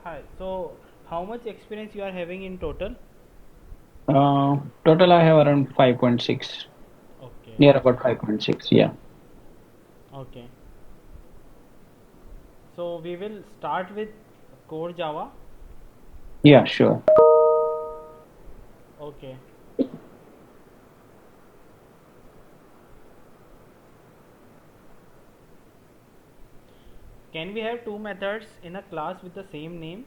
Hi. So, how much experience you are having in total? Total I have around 5.6, Okay. near about 5.6. Yeah. Okay. So we will start with core Java. Yeah, sure. Okay. Can we have two methods in a class with the same name?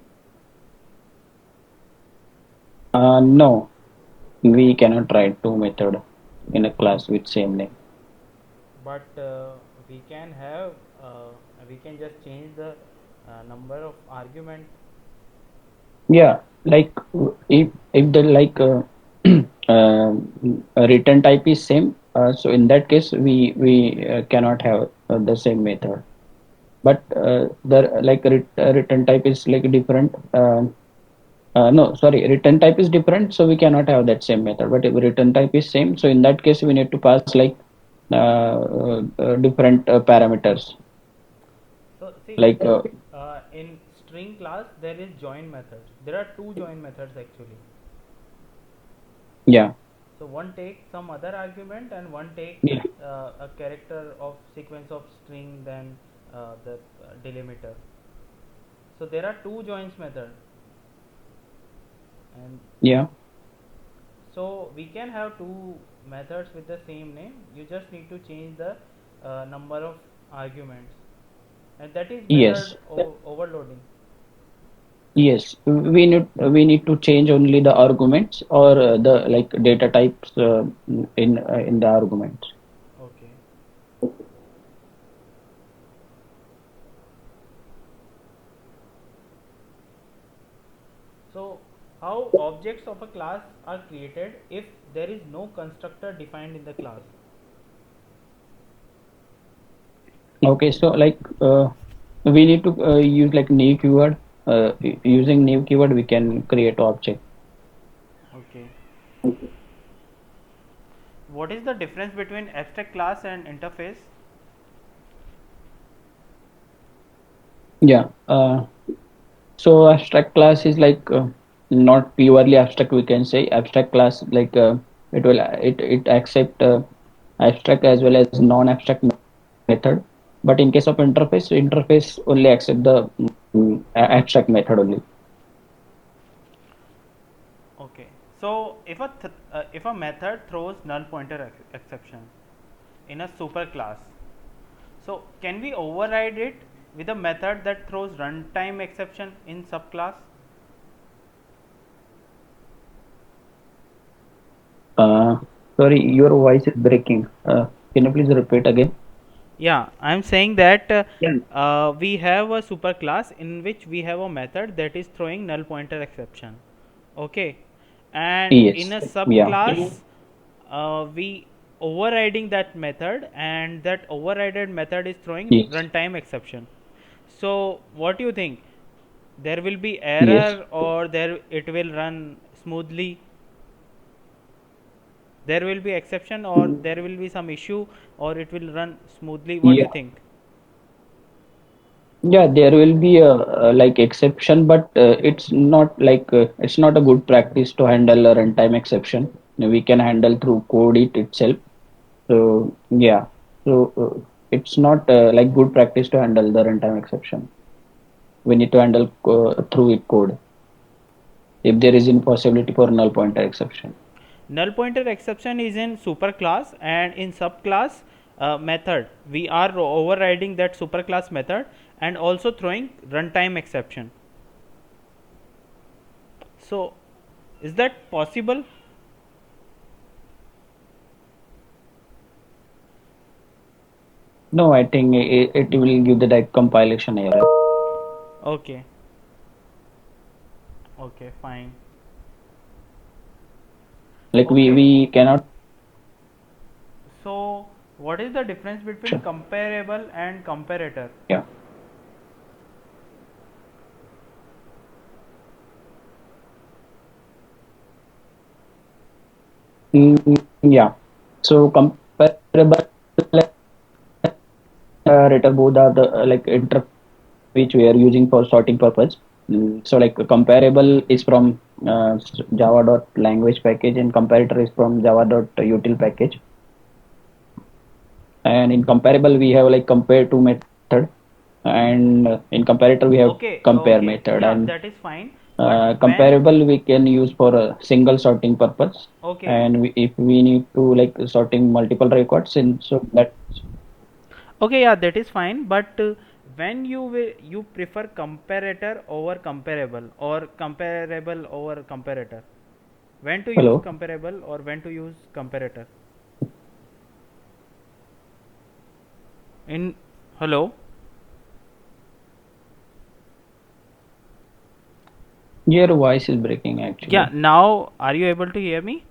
No, we cannot write two method in a class with same name. But we can have uh, we can just change the number of argument. Yeah, like if the uh, return type is same, so in that case we cannot have the same method. But the return type is like different. No, sorry, return type is different, so we cannot have that same method. But if return type is same, so in that case we need to pass like different parameters. So see, Like in string class there is join method. There are two join methods actually. yeah, So one take some other argument and one take yeah, a character of sequence of string, then the delimiter. So there are two joins method, and yeah, so we can have two methods with the same name. You just need to change the number of arguments, and that is yes, method overloading. yes. We need to change only the arguments or the like data types in the arguments. Okay. So how objects of a class are created if there is no constructor defined in the class? Okay, so we need to use like new keyword. Using new keyword, we can create object. Okay. What is the difference between abstract class and interface? Yeah. So abstract class is not purely abstract. We can say abstract class it accept abstract as well as non-abstract method. But in case of interface only accept the abstract method only. Okay. So if a method throws null pointer exception in a superclass, so can we override it with a method that throws runtime exception in subclass? Uh, Sorry, your voice is breaking. Can you please repeat again? Yeah, I'm saying that Yeah. we have a superclass in which we have a method that is throwing null pointer exception. Okay, and in Yes. a Yeah. subclass, we overriding that method, and that overrided method is throwing Yes. runtime exception. So, what do you think? There will be Yes. error, or there it will run smoothly? There will be exception, or there will be some issue, or it will run smoothly. What do you Yeah. think? Yeah, there will be a like exception, but it's not a good practice to handle a runtime exception. We can handle through code it itself. So yeah, so it's not like good practice to handle the runtime exception. We need to handle through it code if there is impossibility for null pointer exception. Null pointer exception is in superclass, and in subclass method we are overriding that superclass method and also throwing runtime exception. So is that possible? No, I think it will give the like compilation error. Okay. Okay, fine. Like we Okay, we cannot. so what is the difference between comparable and comparator? Yeah. Yeah. So comparable return both are the like inter which we are using for sorting purpose. So like comparable is from Java dot language package, and comparator is from Java dot util package. And in comparable we have like compare to method, and in comparator we have Okay, compare okay, method. yeah, And that is fine. But when, comparable we can use for a single sorting purpose, okay, and if we need to like sorting multiple records in, so that. okay, yeah, that is fine. But when you prefer comparator over comparable or comparable over comparator, when to use Hello. comparable or when to use comparator? In hello, Your voice is breaking yeah, actually. now are you able to hear me?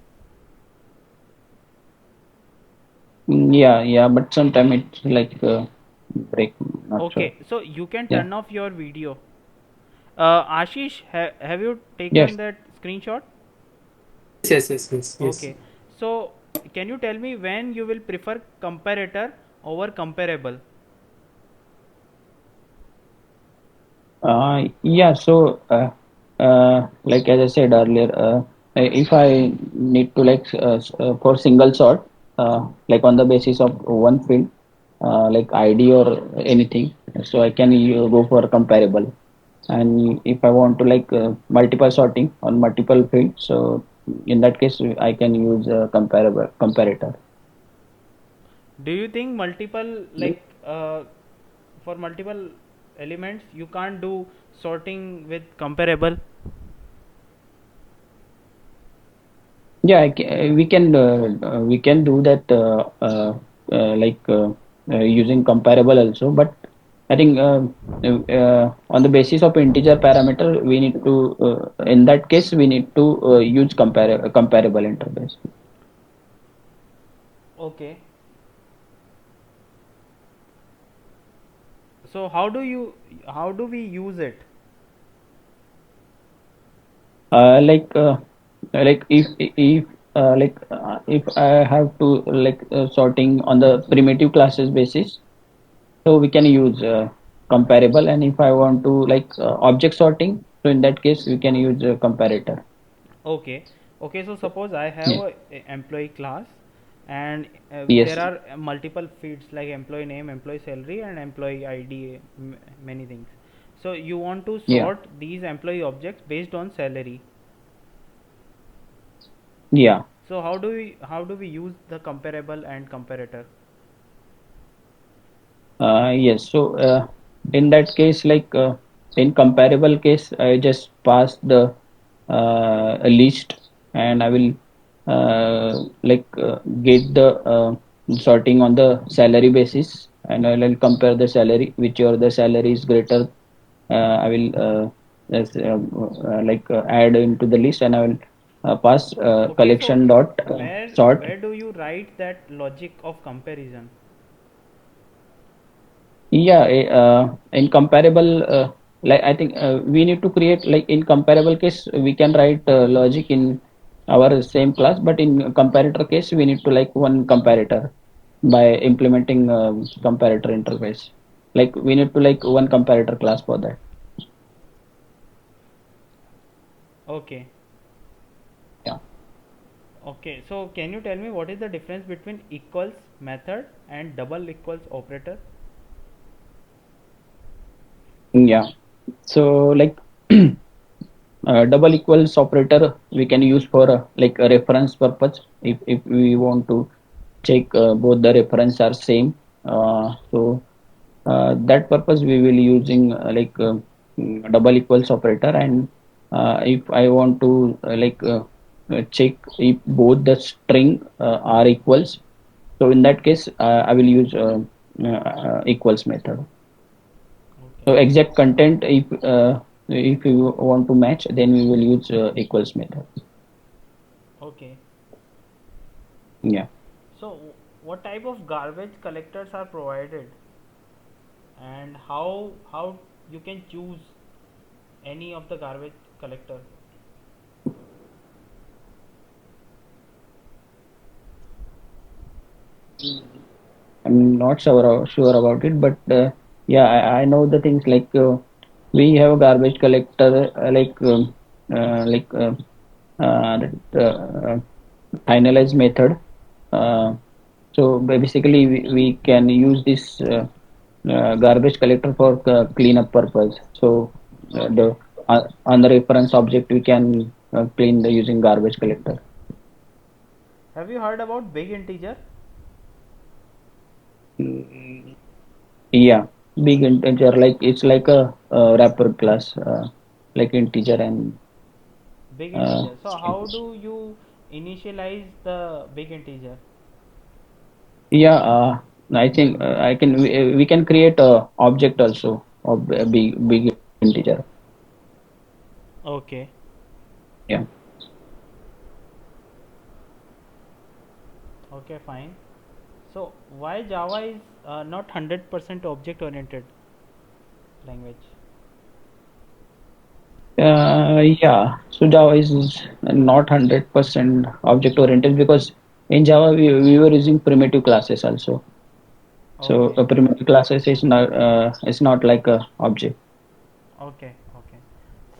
Yeah, yeah, but sometimes it's like break, not sure. Okay, so you can Yeah. turn off your video. Ashish, have you taken Yes. that screenshot? Yes, yes, yes, yes. Okay, so can you tell me when you will prefer comparator over comparable? Yeah, so like as I said earlier, if I need to like for single sort, like on the basis of one field, like ID or anything, so I can go for comparable. And if I want to like multiple sorting on multiple fields, so in that case I can use comparable comparator. Do you think multiple, like for multiple elements you can't do sorting with comparable? Yeah, we can do that like using comparable also, but I think on the basis of integer parameter, we need to in that case we need to use comparable interface. Okay, so how do we use it? Like if I have to like sorting on the primitive classes basis, so we can use comparable. And if I want to like object sorting, so in that case we can use comparator. Okay, okay, so suppose I have Yeah. a employee class, and there Yes. are multiple fields like employee name, employee salary, and employee ID, many things. So you want to Yeah. sort these employee objects based on salary. Yeah. So how do we use the comparable and comparator? Yes. So in that case, like in comparable case, I just pass the a list, and I will get the sorting on the salary basis, and I will compare the salary, whichever the salary is greater. I will add into the list, and I will pass Okay, so collection dot sort. where do you write that logic of comparison? Yeah, in comparable, like I think we need to create like in comparable case we can write logic in our same class, but in comparator case we need to like one comparator by implementing comparator interface. Like we need to like one comparator class for that. Okay. Yeah. Okay, so can you tell me what is the difference between equals method and double equals operator? Yeah. So like double equals operator we can use for like a reference purpose if we want to check both the reference are same. So that purpose we will using double equals operator. And if I want to check if both the string are equals, so in that case I will use equals method. Okay. So exact content, if you want to match, then we will use equals method. Okay. Yeah. So what type of garbage collectors are provided, and how you can choose any of the garbage collector? I'm not sure about it, but yeah, I know the things like. We have a garbage collector like finalized method. Uh, so basically, we can use this garbage collector for cleanup purpose. So the on the reference object we can clean the using garbage collector. Have you heard about big integer? Mm, yeah, big integer like it's like a wrapper class like integer and Big uh, integer. So how do you initialize the big integer? yeah, I think we can create a object also of a big integer. Okay. Yeah. Okay, fine. So why Java is not 100% object oriented language? Yeah. So Java is not 100% object oriented because in Java we were using primitive classes also. So Okay. a primitive classes is not like a object. Okay. Okay.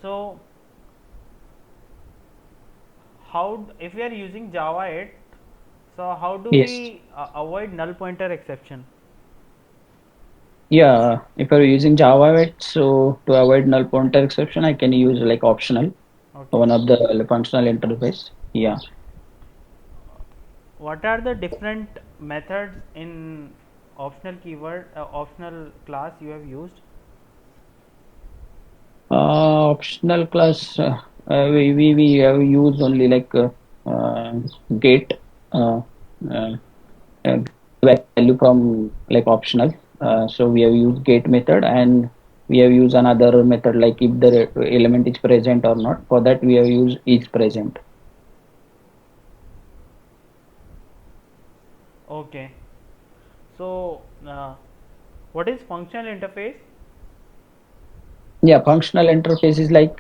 So how if we are using Java 8, so how do Yes. we avoid null pointer exception? Yeah. If you're using Java, right, so to avoid null pointer exception, I can use like optional Okay. one of the functional interface. Yeah. What are the different methods in optional class you have used? Optional class, we have used only like uh, get uh, uh, uh, value from like optional. So we have used get method and we have used another method like if the element is present or not. For that we have used is present. Okay. So what is functional interface? Yeah, functional interface is like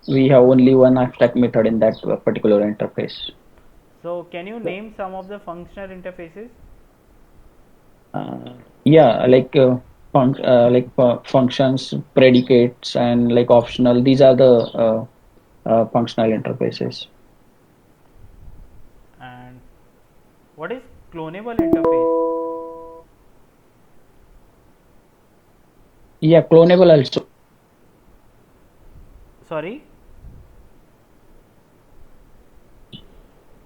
we have only one abstract method in that particular interface. So can you name some of the functional interfaces? Yeah, like functions, predicates, and like optional. These are the functional interfaces. And what is clonable interface? Yeah, clonable also. Sorry.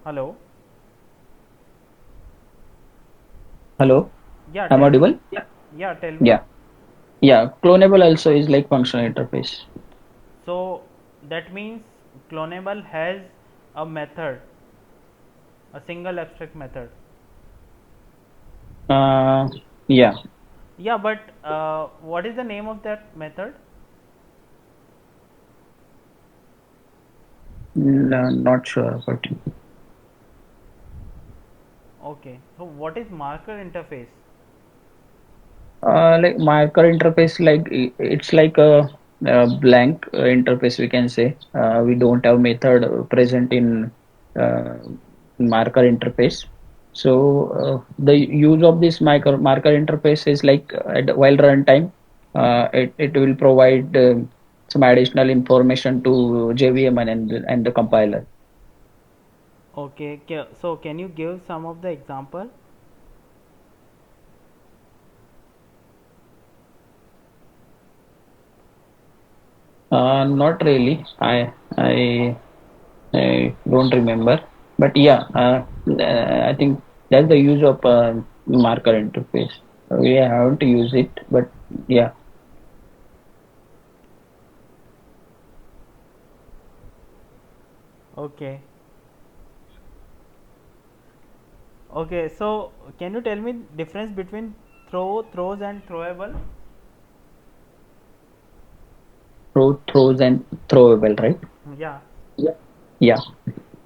Hello. Hello, Yeah, I'm tell me. audible? Yeah, tell me. Yeah, yeah, clonable also is like functional interface. So that means clonable has a method, a single abstract method. Uh, yeah, Yeah, but what is the name of that method? not sure, but Okay. So what is marker interface? like marker interface, like it's like a blank interface. We can say we don't have method present in uh, marker interface. So the use of this marker interface is like while runtime, it will provide some additional information to JVM and the compiler. Okay. So can you give some of the example? Not really. I don't remember, but yeah, I think that's the use of marker interface. We haven't used it, but yeah. Okay. Okay. So can you tell me difference between throws and throwable? Throws and throwable, right? Yeah. Yeah.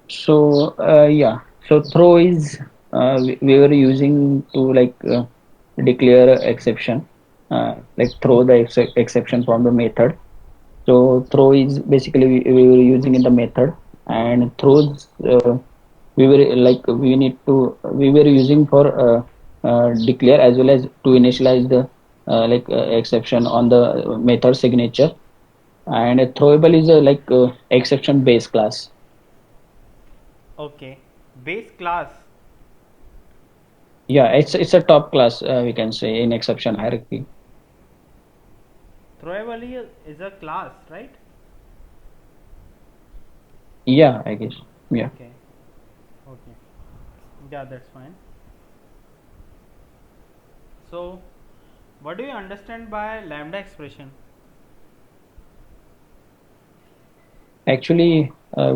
So yeah. So throw is we were using to like declare a exception, like throw the exception from the method. So throw is basically we were using in the method, and throws we were like we were using for declare as well as to initialize the exception on the method signature. and a throwable is a exception base class. Okay. Base class. Yeah, it's a top class, we can say, in exception hierarchy. Throwable is a class, right? Yeah, I guess. Yeah. Okay. Okay. Yeah, that's fine. So, what do you understand by lambda expression? Actually, I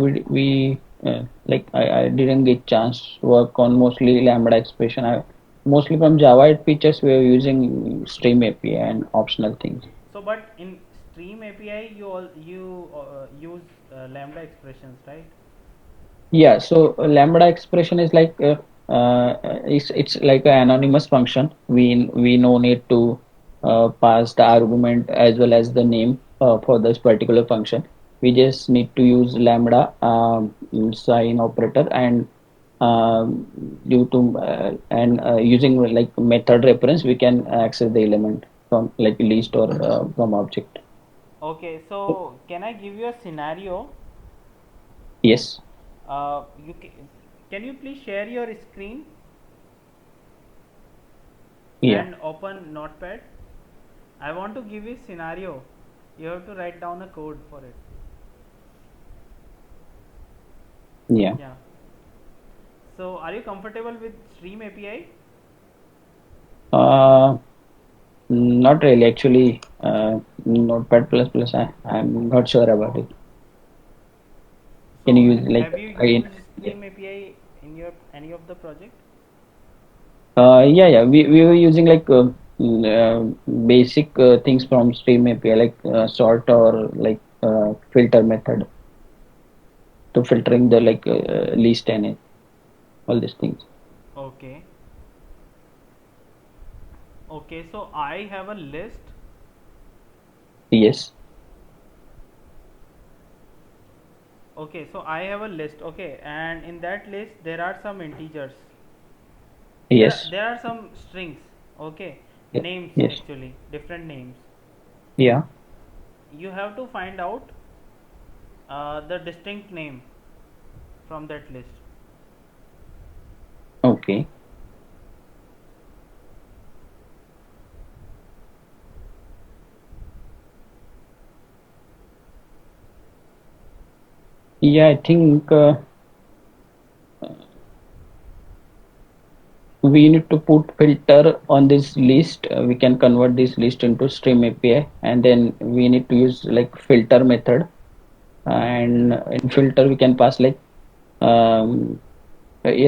didn't get chance to work on mostly Lambda expression. Mostly from Java 8 features we are using Stream API and optional things. So, but in Stream API, you use lambda expressions, right? Yeah, so Lambda expression is it's like an anonymous function. We no need to pass the argument as well as the name for this particular function. We just need to use Lambda sign operator and due to and using like method reference we can access the element from like list or from object. Okay. So, can I give you a scenario? Yes. Can you please share your screen Yeah. and open Notepad? I want to give you scenario. You have to write down a code for it. Yeah. Yeah. So, are you comfortable with Stream API? uh, Not really, actually. Notepad plus plus. I'm not sure about it. Can So, you use like have you I? used Stream API in your any of the project? Yeah, yeah. We were using basic things from Stream API like sort or filter method to filtering the list and all these things. Okay. Okay. So, I have a list. Yes. Okay. So, I have a list. Okay. And in that list, there are some integers. Yes. There are some strings. Okay. Yes. Names Yes. actually. Different names. Yeah. You have to find out the distinct name from that list. Okay. Yeah, I think we need to put filter on this list. We can convert this list into Stream API, and then we need to use like filter method. And in filter, we can pass um,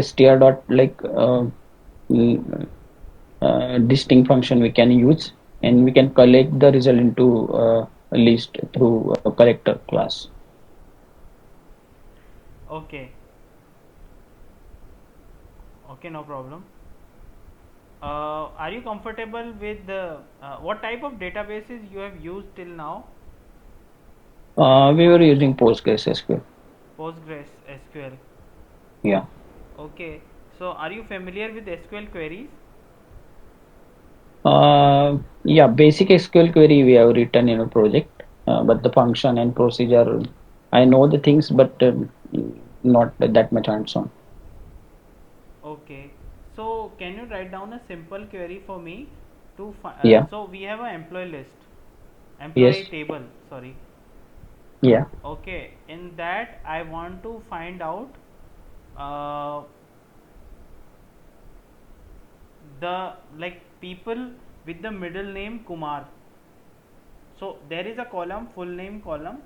str dot mm, distinct function we can use, and we can collect the result into a list through a collector class. Okay. Okay. No problem. Are you comfortable with the what type of databases you have used till now? We were using PostgreSQL. Postgres SQL. Yeah. Okay. So, are you familiar with SQL queries? Yeah, basic SQL query we have written in a project, but the function and procedure, I know the things, but not that much hands-on. Okay. So, can you write down a simple query for me to Yeah. so we have an employee list, employee Yes. table, sorry. Yeah. Okay. In that, I want to find out uh, the like people with the middle name Kumar. So, there is a column, full name column,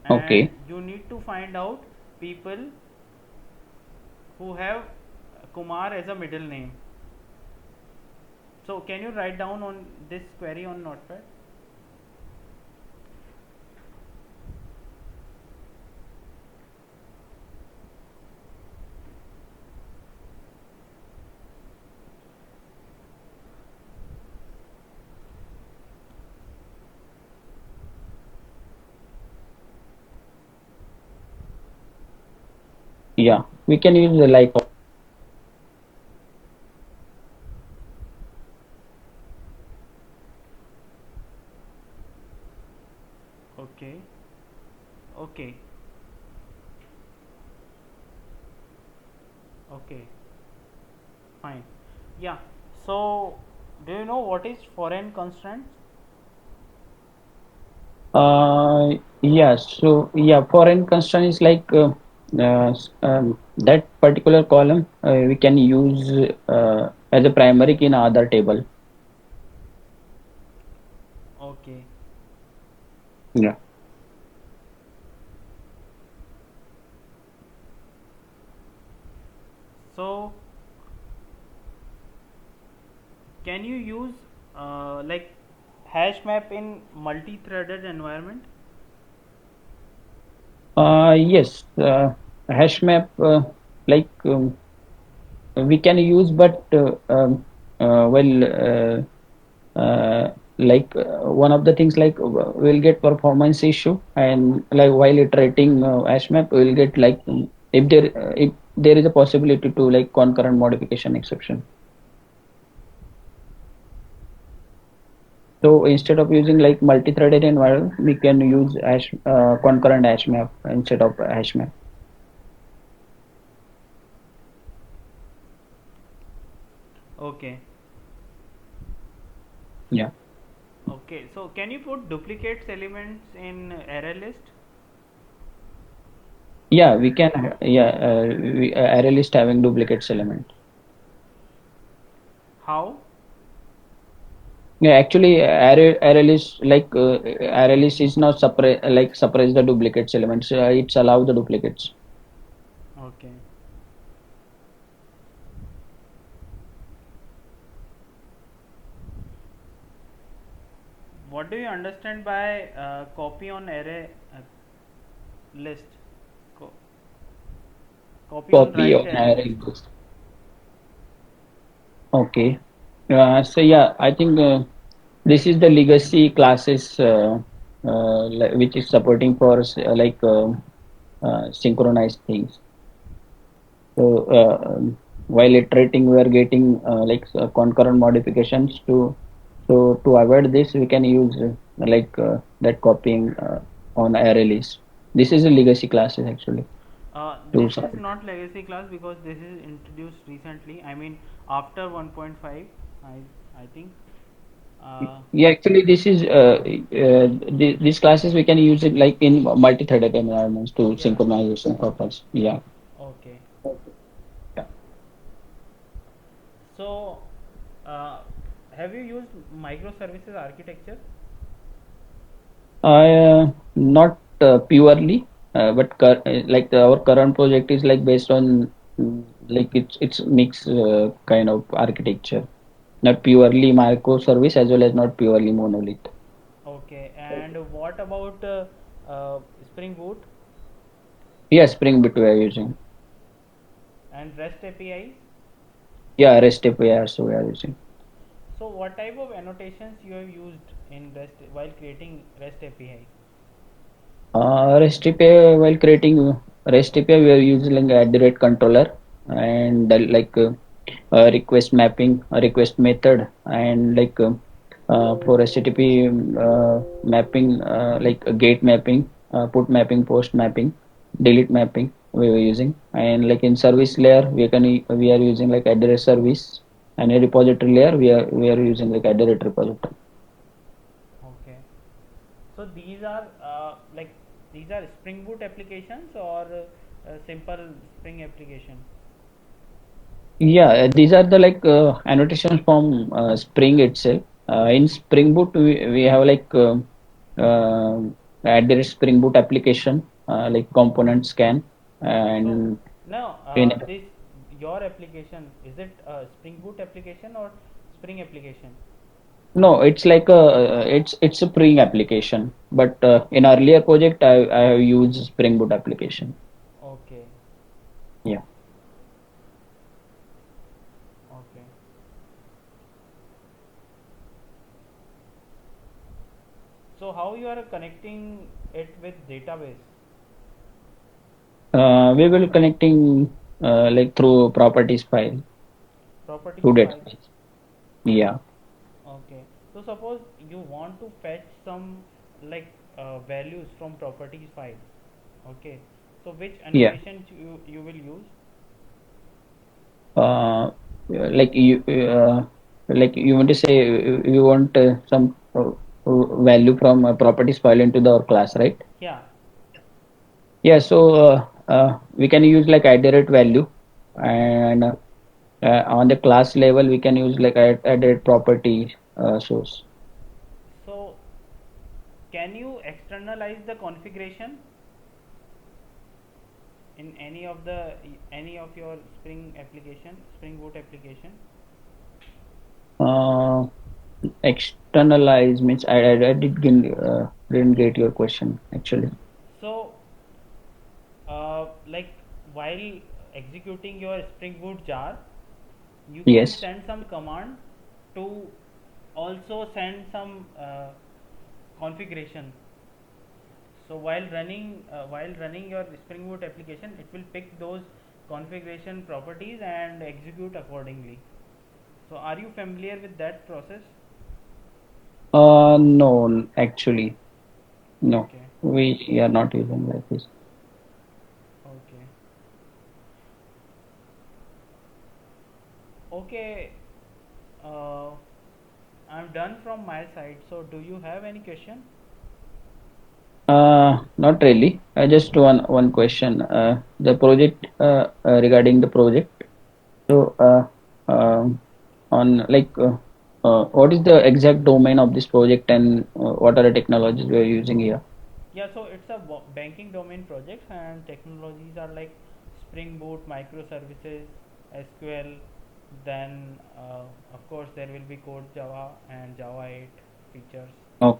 and Okay. you need to find out people who have Kumar as a middle name. So, can you write down on this query on Notepad? Yeah. We can use the Okay. Okay. Fine. Yeah. So, do you know what is foreign constraints? Yeah, so yeah, foreign constraint is like that particular column we can use as a primary key in other table. Okay. Yeah. So, can you use like hash map in multi-threaded environment? Yes, hash map like we can use, but well, like one of the things like we'll get performance issue, and like while iterating hash map, we'll get like if there is a possibility to like concurrent modification exception. So instead of using like multi-threaded environment, we can use concurrent hash map instead of hash map. Okay. Yeah. Okay. So, can you put duplicates elements in array list? Yeah, we can. Yeah, array list having duplicates element. How? Yeah, actually, array list like array list is not suppress the duplicates elements. It's allow the duplicates. Okay. What do you understand by copy on array list? Co- Copy on Copy write on array array list. list. Okay. So yeah, I think this is the legacy classes which is supporting for synchronized things. So while iterating, we are getting concurrent modifications to. So to avoid this, we can use that copying on array list. This is a legacy classes actually to This is support. not legacy class because this is introduced recently. I mean, after 1.5, I think. Uh, Yeah, actually, this is these classes we can use it like in multi-threaded environments to yeah. synchronization purpose. Yeah. Okay. Yeah. So, uh, have you used microservices architecture? Not purely, but our current project is like based on like it's mixed kind of architecture, not purely microservice as well as not purely monolith. Okay. And what about Spring Boot Yeah, Spring Boot we are using. and REST APIs? Yeah, REST API also we are using. So, what type of annotations you have used in REST while creating REST API? REST API while creating REST API we are using like @ controller and request mapping, a request method, and for HTTP mapping like a gate mapping, put mapping, post mapping, delete mapping we were using, and like in service layer we are using like address service, and a repository layer we are using like @ repository. Okay. So these are Spring Boot applications or simple Spring application. Yeah, these are the like annotations from Spring itself. In Spring Boot, we have uh, address Spring Boot application like component scan, So and now in this your application is it a Spring Boot application or Spring application? no, it's like it's a Spring application. But in earlier project, I have used Spring Boot application. Okay, Yeah. okay. So how you are connecting it with database? We will connecting like through properties file Properties to file. database. Yeah. Okay. So suppose you want to fetch some values from properties file. Okay. So which Yeah. animation you will use? Uh, like like you want to say you want some value from properties file into the class, right? Yeah. Yeah. So we can use like iterate value, and on the class level we can use like iterate property source. So can you externalize the configuration in any of your Spring Boot application? Uh, Externalize means didn't get your question actually. So like while executing your Spring Boot jar, you can Yes. send some command to also send some configuration. So while running your Spring Boot application, it will pick those configuration properties and execute accordingly. So are you familiar with that process? No, actually, no. Okay. We are not using like this. Okay. Okay. Uh, I'm done from my side. So do you have any question? Not really. Just one question. The project regarding the project. So, on like, what is the exact domain of this project, and what are the technologies we are using here? Yeah, so it's a banking domain projects, and technologies are like Spring Boot, microservices, SQL. Then, of course, there will be Code Java and Java 8 features. Okay.